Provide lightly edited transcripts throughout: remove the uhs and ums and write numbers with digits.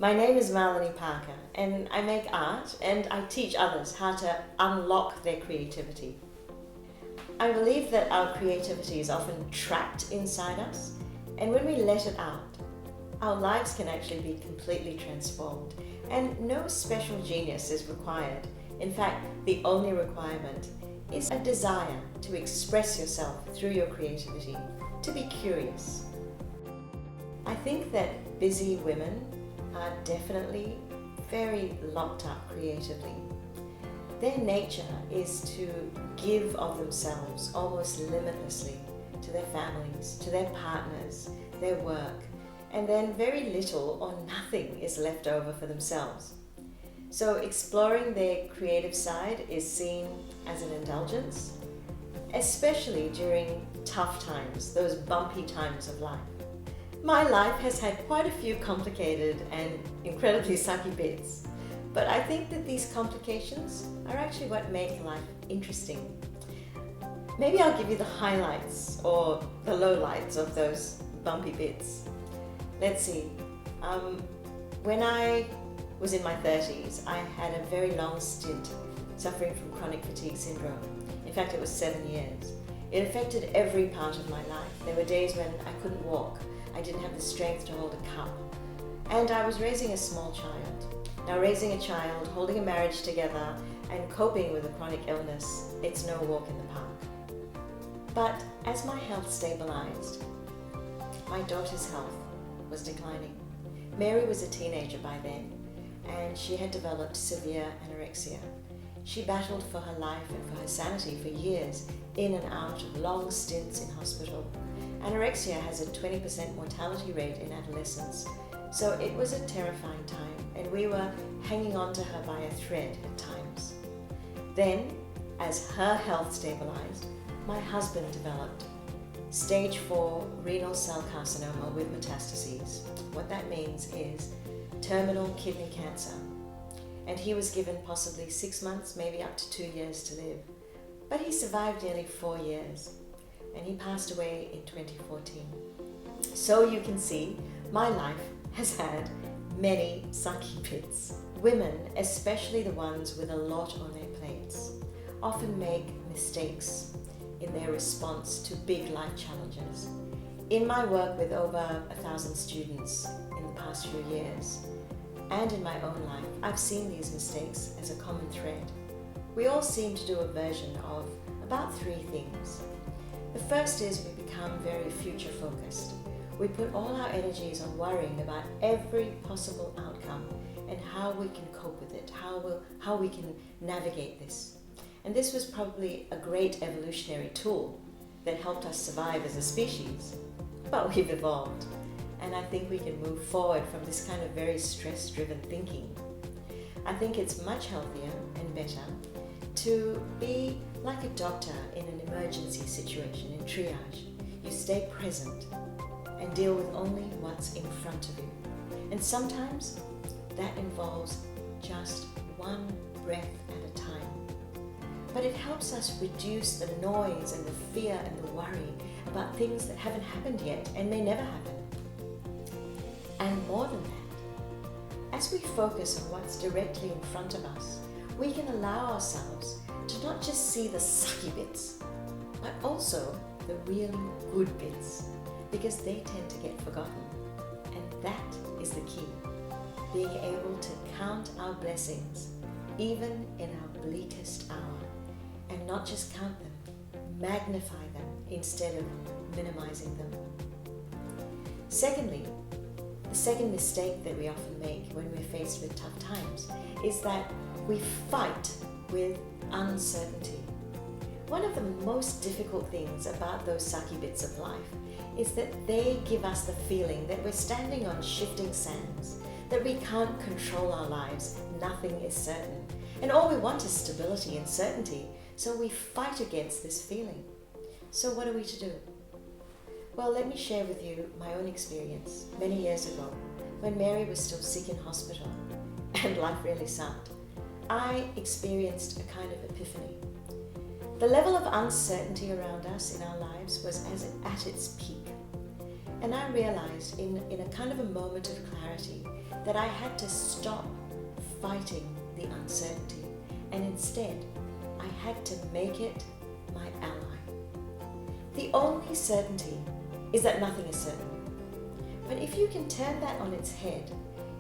My name is Melanie Parker, and I make art and I teach others how to unlock their creativity. I believe that our creativity is often trapped inside us, and when we let it out, our lives can actually be completely transformed, and no special genius is required. In fact, the only requirement is a desire to express yourself through your creativity, to be curious. I think that busy women are definitely very locked up creatively. Their nature is to give of themselves almost limitlessly to their families, to their partners, their work, and then very little or nothing is left over for themselves. So exploring their creative side is seen as an indulgence, especially during tough times, those bumpy times of life. My life has had quite a few complicated and incredibly sucky bits, but I think that these complications are actually what make life interesting. Maybe I'll give you the highlights or the lowlights of those bumpy bits. Let's see. When I was in my 30s, I had a very long stint suffering from chronic fatigue syndrome. In fact, it was 7 years. It affected every part of my life. There were days when I couldn't walk. I didn't have the strength to hold a cup. And I was raising a small child. Now, raising a child, holding a marriage together, and coping with a chronic illness, it's no walk in the park. But as my health stabilized, my daughter's health was declining. Mary was a teenager by then, and she had developed severe anorexia. She battled for her life and for her sanity for years, in and out of long stints in hospital. Anorexia has a 20% mortality rate in adolescence, so it was a terrifying time, and we were hanging on to her by a thread at times. Then, as her health stabilized, my husband developed stage 4 renal cell carcinoma with metastases. What that means is terminal kidney cancer. And he was given possibly 6 months, maybe up to 2 years to live. But he survived nearly 4 years, and he passed away in 2014. So you can see, my life has had many sucky bits. Women, especially the ones with a lot on their plates, often make mistakes in their response to big life challenges. In my work with over 1,000 students in the past few years, and in my own life, I've seen these mistakes as a common thread. We all seem to do a version of about 3 things. The first is we become very future focused. We put all our energies on worrying about every possible outcome and how we can cope with it, how we can navigate this. And this was probably a great evolutionary tool that helped us survive as a species, but we've evolved. And I think we can move forward from this kind of very stress-driven thinking. I think it's much healthier and better to be like a doctor in an emergency situation, in triage. You stay present and deal with only what's in front of you. And sometimes that involves just one breath at a time. But it helps us reduce the noise and the fear and the worry about things that haven't happened yet and may never happen. And more than that, as we focus on what's directly in front of us, we can allow ourselves to not just see the sucky bits, but also the really good bits, because they tend to get forgotten. And that is the key, being able to count our blessings, even in our bleakest hour, and not just count them, magnify them instead of minimizing them. Secondly, the second mistake that we often make when we're faced with tough times is that we fight with uncertainty. One of the most difficult things about those sucky bits of life is that they give us the feeling that we're standing on shifting sands, that we can't control our lives, nothing is certain. And all we want is stability and certainty, so we fight against this feeling. So what are we to do? Well, let me share with you my own experience many years ago when Mary was still sick in hospital and life really sucked. I experienced a kind of epiphany. The level of uncertainty around us in our lives was at its peak. And I realized in a kind of a moment of clarity that I had to stop fighting the uncertainty, and instead I had to make it my ally. The only certainty is that nothing is certain. But if you can turn that on its head,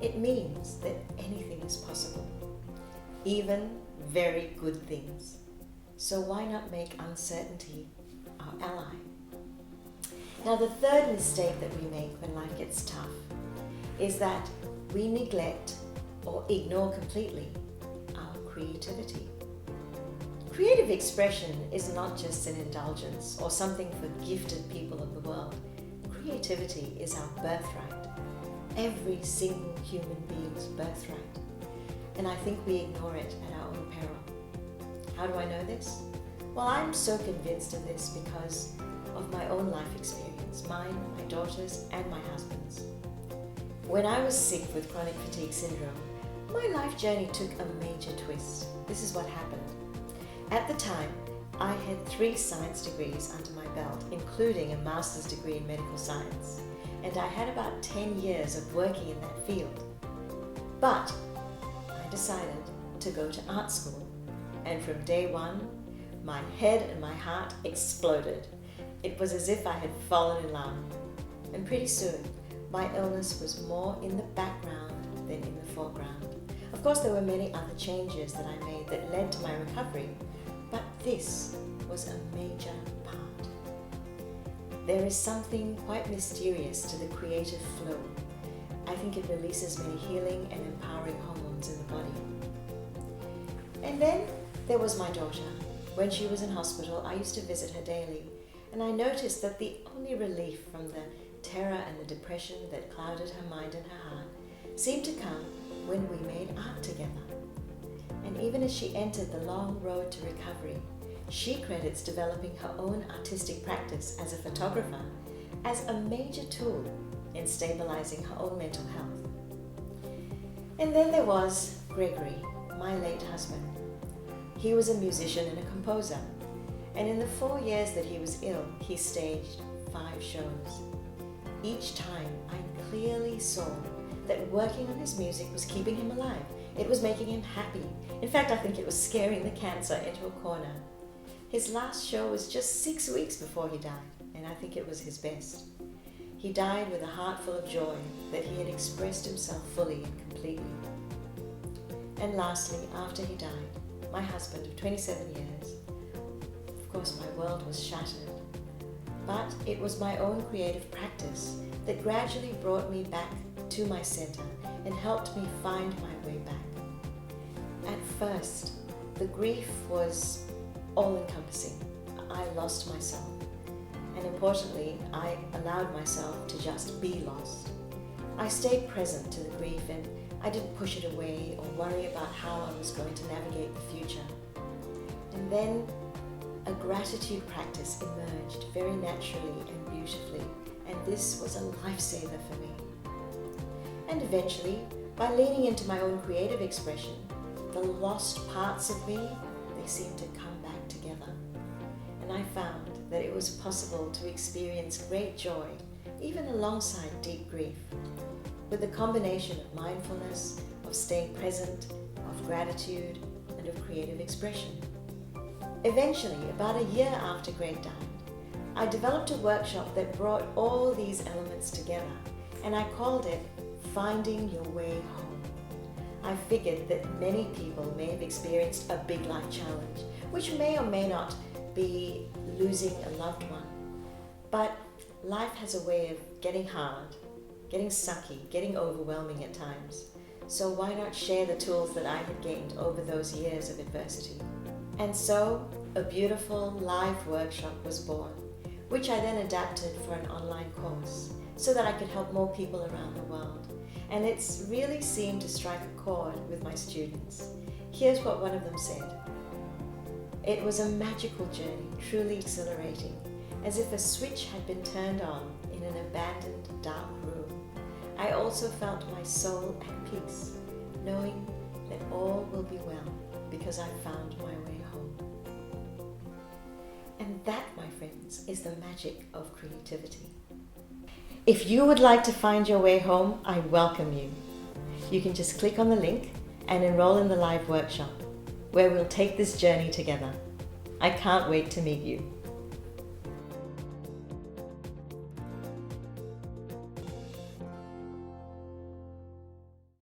it means that anything is possible, even very good things. So why not make uncertainty our ally? Now, the third mistake that we make when life gets tough is that we neglect or ignore completely our creativity. Creative expression is not just an indulgence or something for gifted people of the world. Creativity is our birthright, every single human being's birthright. And I think we ignore it at our own peril. How do I know this? Well, I'm so convinced of this because of my own life experience, mine, my daughter's, and my husband's. When I was sick with chronic fatigue syndrome, my life journey took a major twist. This is what happened. At the time, I had 3 science degrees under my belt, including a master's degree in medical science, and I had about 10 years of working in that field. But I decided to go to art school, and from day one, my head and my heart exploded. It was as if I had fallen in love. And pretty soon, my illness was more in the background than in the foreground. Of course, there were many other changes that I made that led to my recovery, but this was a major part. There is something quite mysterious to the creative flow. I think it releases many healing and empowering hormones in the body. And then there was my daughter. When she was in hospital, I used to visit her daily, and I noticed that the only relief from the terror and the depression that clouded her mind and her heart seemed to come when we made art together. And even as she entered the long road to recovery, she credits developing her own artistic practice as a photographer as a major tool in stabilizing her own mental health. And then there was Gregory, my late husband. He was a musician and a composer, and in the 4 years that he was ill, he staged 5 shows. Each time, I clearly saw that working on his music was keeping him alive. It was making him happy. In fact, I think it was scaring the cancer into a corner. His last show was just 6 weeks before he died, and I think it was his best. He died with a heart full of joy that he had expressed himself fully and completely. And lastly, after he died, my husband of 27 years, of course my world was shattered, but it was my own creative practice that gradually brought me back to my center and helped me find my way back. At first, the grief was all-encompassing. I lost myself, and importantly, I allowed myself to just be lost. I stayed present to the grief, and I didn't push it away or worry about how I was going to navigate the future. And then a gratitude practice emerged very naturally and beautifully, and this was a lifesaver for me. And eventually, by leaning into my own creative expression, the lost parts of me, they seemed to come back together. And I found that it was possible to experience great joy, even alongside deep grief, with a combination of mindfulness, of staying present, of gratitude, and of creative expression. Eventually, about a year after Greg died, I developed a workshop that brought all these elements together, and I called it Finding Your Way Home. I figured that many people may have experienced a big life challenge, which may or may not be losing a loved one. But life has a way of getting hard, getting sucky, getting overwhelming at times. So why not share the tools that I had gained over those years of adversity? And so a beautiful live workshop was born, which I then adapted for an online course so that I could help more people around the world. And it's really seemed to strike a chord with my students. Here's what one of them said. It was a magical journey, truly exhilarating, as if a switch had been turned on in an abandoned dark room. I also felt my soul at peace, knowing that all will be well because I found my way home. And that, my friends, is the magic of creativity. If you would like to find your way home, I welcome you. you can just click on the link and enroll in the live workshop, where we'll take this journey together. I can't wait to meet you.